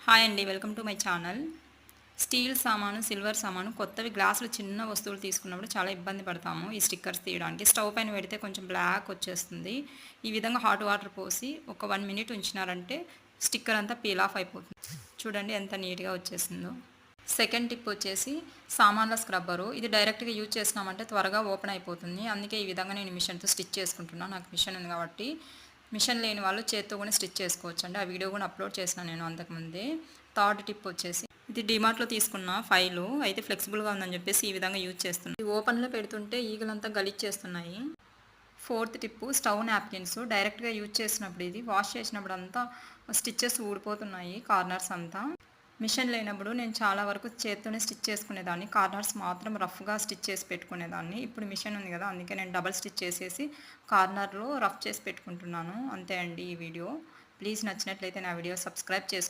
Hi అండి, welcome to my channel. Steel సామాను, silver సామాను, కొత్తవి గ్లాసులు చిన్న వస్తువులు తీసుకున్నప్పుడు చాలా ఇబ్బంది పడతాము ఈ స్టిక్కర్స్ తీయడానికి. స్టవ్ పైన పెడితే కొంచెం బ్లాక్ వచ్చేస్తుంది. ఈ విధంగా హాట్ వాటర్ పోసి ఒక 1 మినిట్ ఉంచినారంటే స్టిక్కర్ అంతా పీల్ ఆఫ్ అయిపోతుంది. చూడండి ఎంత నీట్గా వచ్చేసిందో. సెకండ్ టిప్ వచ్చేసి సామాన్ల స్క్రబ్బరు. ఇది డైరెక్ట్గా యూజ్ చేసినామంటే త్వరగా ఓపెన్ అయిపోతుంది. అందుకే ఈ విధంగా నేను మిషన్తో స్టిచ్ చేసుకుంటున్నాను. నాకు మిషన్ ఉంది కాబట్టి. మిషన్ లేని వాళ్ళు చేత్తో కూడా స్టిచ్ చేసుకోవచ్చు అండి. ఆ వీడియో కూడా అప్లోడ్ చేసిన నేను అంతకుముందే. థర్డ్ టిప్ వచ్చేసి ఇది డిమార్ట్లో తీసుకున్న ఫైలు అయితే ఫ్లెక్సిబుల్గా ఉందని చెప్పేసి ఈ విధంగా యూజ్ చేస్తున్నాను. ఇది ఓపెన్లో పెడుతుంటే ఈగలంతా గలీజ్ చేస్తున్నాయి. Fourth tip stove napkins. డైరెక్ట్గా యూజ్ చేసినప్పుడు ఇది వాష్ చేసినప్పుడు అంతా స్టిచ్చెస్ ఊడిపోతున్నాయి, కార్నర్స్ అంతా. మిషన్ లేనప్పుడు నేను చాలా వరకు చేత్తోనే స్టిచ్ చేసుకునేదాన్ని. కార్నర్స్ మాత్రం రఫ్గా స్టిచ్ చేసి పెట్టుకునేదాన్ని. ఇప్పుడు మిషన్ ఉంది కదా, అందుకే నేను డబల్ స్టిచ్ చేసేసి కార్నర్లో రఫ్ చేసి పెట్టుకుంటున్నాను. అంతే అండి ఈ వీడియో. ప్లీజ్ నచ్చినట్లయితే నా వీడియో సబ్స్క్రైబ్ చేసుకోండి.